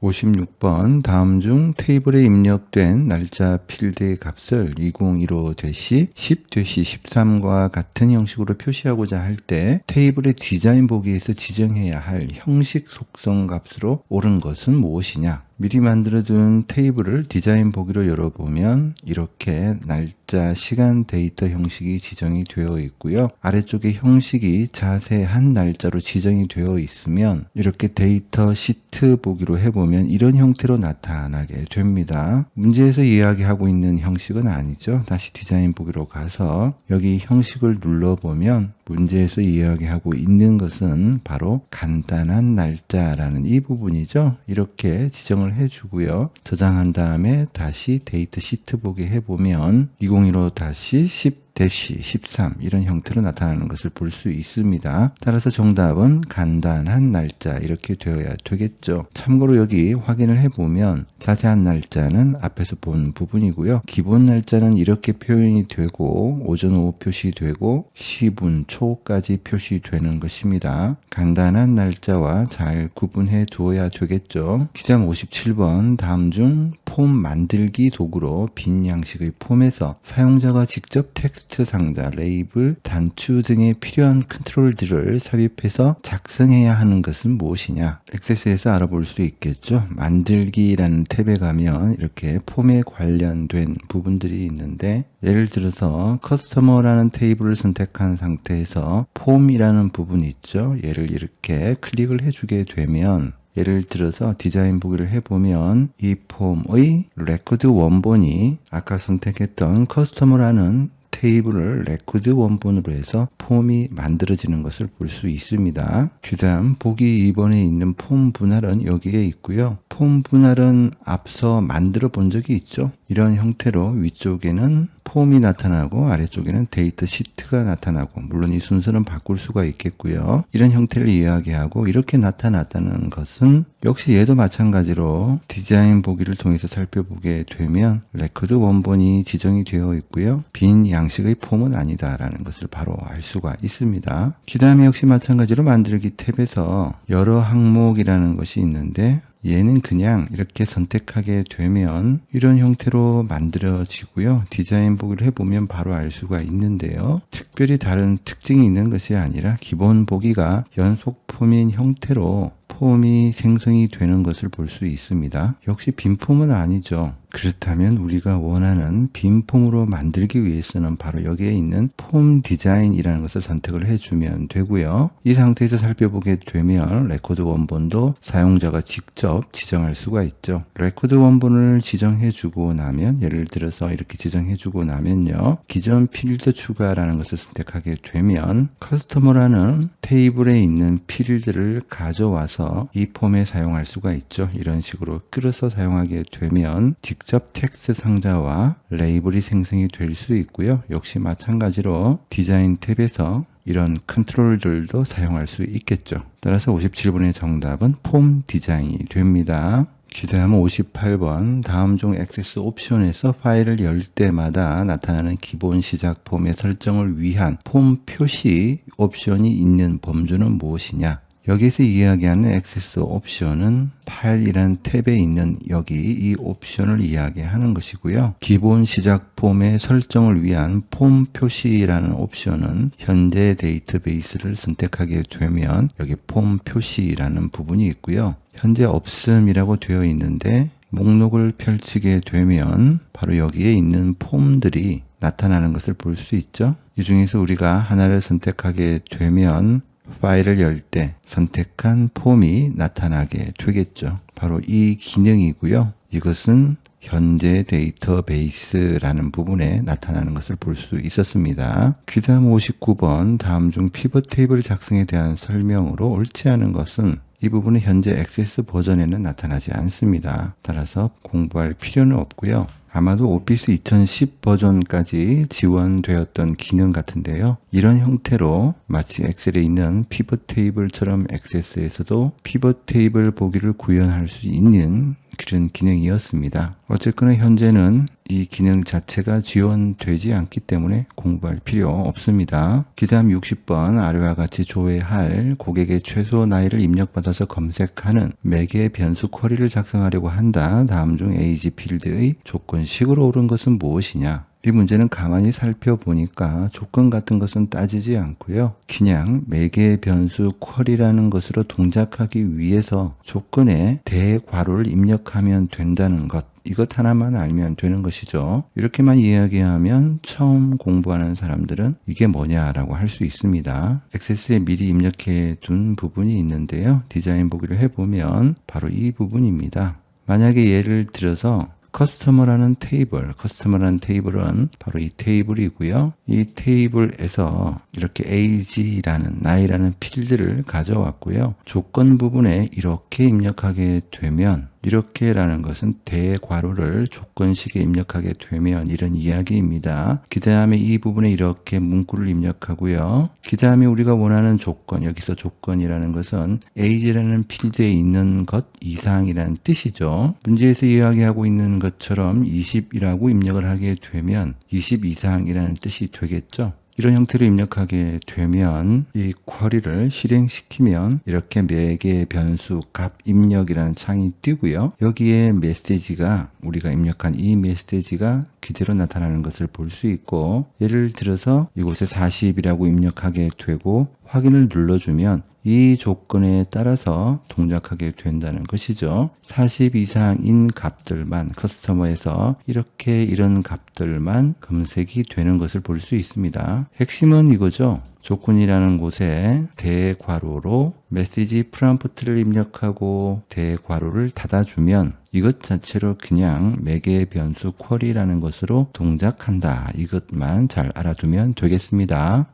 56번 다음 중 테이블에 입력된 날짜 필드의 값을 2015-10-13과 같은 형식으로 표시하고자 할 때 테이블의 디자인 보기에서 지정해야 할 형식 속성 값으로 옳은 것은 무엇이냐? 미리 만들어둔 테이블을 디자인 보기로 열어보면 이렇게 날짜, 시간, 데이터 형식이 지정이 되어 있고요. 아래쪽에 형식이 자세한 날짜로 지정이 되어 있으면 이렇게 데이터 시트 보기로 해보면 이런 형태로 나타나게 됩니다. 문제에서 이야기하고 있는 형식은 아니죠. 다시 디자인 보기로 가서 여기 형식을 눌러보면 문제에서 이야기하고 있는 것은 바로 간단한 날짜라는 이 부분이죠. 이렇게 지정을 해주고요. 저장한 다음에 다시 데이터 시트 보기 해보면 2015-10-13 이런 형태로 나타나는 것을 볼 수 있습니다. 따라서 정답은 간단한 날짜 이렇게 되어야 되겠죠. 참고로 여기 확인을 해보면 자세한 날짜는 앞에서 본 부분이고요. 기본 날짜는 이렇게 표현이 되고 오전 오후 표시되고 시분 초까지 표시되는 것입니다. 간단한 날짜와 잘 구분해 두어야 되겠죠. 기장 57번 다음 중 폼 만들기 도구로 빈 양식의 폼에서 사용자가 직접 텍스트 상자, 레이블, 단추 등에 필요한 컨트롤들을 삽입해서 작성해야 하는 것은 무엇이냐? 액세스에서 알아볼 수 있겠죠. 만들기라는 탭에 가면 이렇게 폼에 관련된 부분들이 있는데 예를 들어서 커스터머라는 테이블을 선택한 상태에서 폼이라는 부분이 있죠. 얘를 이렇게 클릭을 해주게 되면 예를 들어서 디자인 보기를 해보면 이 폼의 레코드 원본이 아까 선택했던 커스터머라는 테이블을 레코드 원본으로 해서 폼이 만들어지는 것을 볼 수 있습니다. 그 다음 보기 2번에 있는 폼 분할은 여기에 있고요. 폼 분할은 앞서 만들어 본 적이 있죠. 이런 형태로 위쪽에는 폼이 나타나고 아래쪽에는 데이터 시트가 나타나고 물론 이 순서는 바꿀 수가 있겠고요. 이런 형태를 이야기하고 이렇게 나타났다는 것은 역시 얘도 마찬가지로 디자인 보기를 통해서 살펴보게 되면 레코드 원본이 지정이 되어 있고요. 빈 양식의 폼은 아니다라는 것을 바로 알 수가 있습니다. 그 다음에 역시 마찬가지로 만들기 탭에서 여러 항목이라는 것이 있는데 얘는 그냥 이렇게 선택하게 되면 이런 형태로 만들어지고요. 디자인 보기를 해보면 바로 알 수가 있는데요. 특별히 다른 특징이 있는 것이 아니라 기본 보기가 연속 폼인 형태로 폼이 생성이 되는 것을 볼 수 있습니다. 역시 빈 폼은 아니죠. 그렇다면 우리가 원하는 빈 폼으로 만들기 위해서는 바로 여기에 있는 폼 디자인이라는 것을 선택을 해주면 되고요. 이 상태에서 살펴보게 되면 레코드 원본도 사용자가 직접 지정할 수가 있죠. 레코드 원본을 지정해주고 나면 예를 들어서 이렇게 지정해주고 나면요. 기존 필드 추가라는 것을 선택하게 되면 커스터머라는 테이블에 있는 필드를 가져와서 이 폼에 사용할 수가 있죠. 이런 식으로 끌어서 사용하게 되면 직접 텍스트 상자와 레이블이 생성이 될 수 있고요. 역시 마찬가지로 디자인 탭에서 이런 컨트롤들도 사용할 수 있겠죠. 따라서 57번의 정답은 폼 디자인이 됩니다. 그 다음 58번 다음 중 액세스 옵션에서 파일을 열 때마다 나타나는 기본 시작 폼의 설정을 위한 폼 표시 옵션이 있는 범주는 무엇이냐? 여기서 이야기하는 액세스 옵션은 파일이라는 탭에 있는 여기 이 옵션을 이야기하는 것이고요. 기본 시작 폼의 설정을 위한 폼 표시라는 옵션은 현재 데이터베이스를 선택하게 되면 여기 폼 표시라는 부분이 있고요. 현재 없음이라고 되어 있는데 목록을 펼치게 되면 바로 여기에 있는 폼들이 나타나는 것을 볼 수 있죠. 이 중에서 우리가 하나를 선택하게 되면 파일을 열 때 선택한 폼이 나타나게 되겠죠. 바로 이 기능이고요. 이것은 현재 데이터베이스라는 부분에 나타나는 것을 볼 수 있었습니다. 그 다음 59번 다음 중 피벗 테이블 작성에 대한 설명으로 옳지 않은 것은 이 부분은 현재 액세스 버전에는 나타나지 않습니다. 따라서 공부할 필요는 없고요. 아마도 오피스 2010 버전까지 지원되었던 기능 같은데요. 이런 형태로 마치 엑셀에 있는 피벗 테이블처럼 액세스에서도 피벗 테이블 보기를 구현할 수 있는 그런 기능이었습니다. 어쨌거나 현재는 이 기능 자체가 지원되지 않기 때문에 공부할 필요 없습니다. 그 다음 60번 아래와 같이 조회할 고객의 최소 나이를 입력받아서 검색하는 매개 변수 쿼리를 작성하려고 한다. 다음 중 에이지 필드의 조건식으로 옳은 것은 무엇이냐? 이 문제는 가만히 살펴보니까 조건 같은 것은 따지지 않고요. 그냥 매개 변수 쿼리라는 것으로 동작하기 위해서 조건에 대괄호를 입력하면 된다는 것. 이것 하나만 알면 되는 것이죠. 이렇게만 이야기하면 처음 공부하는 사람들은 이게 뭐냐라고 할 수 있습니다. 액세스에 미리 입력해 둔 부분이 있는데요. 디자인 보기를 해보면 바로 이 부분입니다. 만약에 예를 들어서 커스터머라는 테이블은 바로 이 테이블이고요. 이 테이블에서 이렇게 age라는 나이라는 필드를 가져왔고요. 조건 부분에 이렇게 입력하게 되면 이렇게라는 것은 대괄호를 조건식에 입력하게 되면 이런 이야기입니다. 그 다음에 이 부분에 이렇게 문구를 입력하고요. 그 다음에 우리가 원하는 조건, 여기서 조건이라는 것은 age라는 필드에 있는 것 이상이라는 뜻이죠. 문제에서 이야기하고 있는 것처럼 20이라고 입력을 하게 되면 20 이상이라는 뜻이 되겠죠. 이런 형태로 입력하게 되면 이 쿼리를 실행시키면 이렇게 매개 변수 값 입력이라는 창이 뜨고요. 여기에 메시지가 우리가 입력한 이 메시지가 그대로 나타나는 것을 볼 수 있고, 예를 들어서 이곳에 40이라고 입력하게 되고 확인을 눌러주면 이 조건에 따라서 동작하게 된다는 것이죠. 40 이상인 값들만 커스터머에서 이렇게 이런 값들만 검색이 되는 것을 볼 수 있습니다. 핵심은 이거죠. 조건이라는 곳에 대괄호로 메시지 프롬프트를 입력하고 대괄호를 닫아주면 이것 자체로 그냥 매개 변수 쿼리라는 것으로 동작한다. 이것만 잘 알아두면 되겠습니다.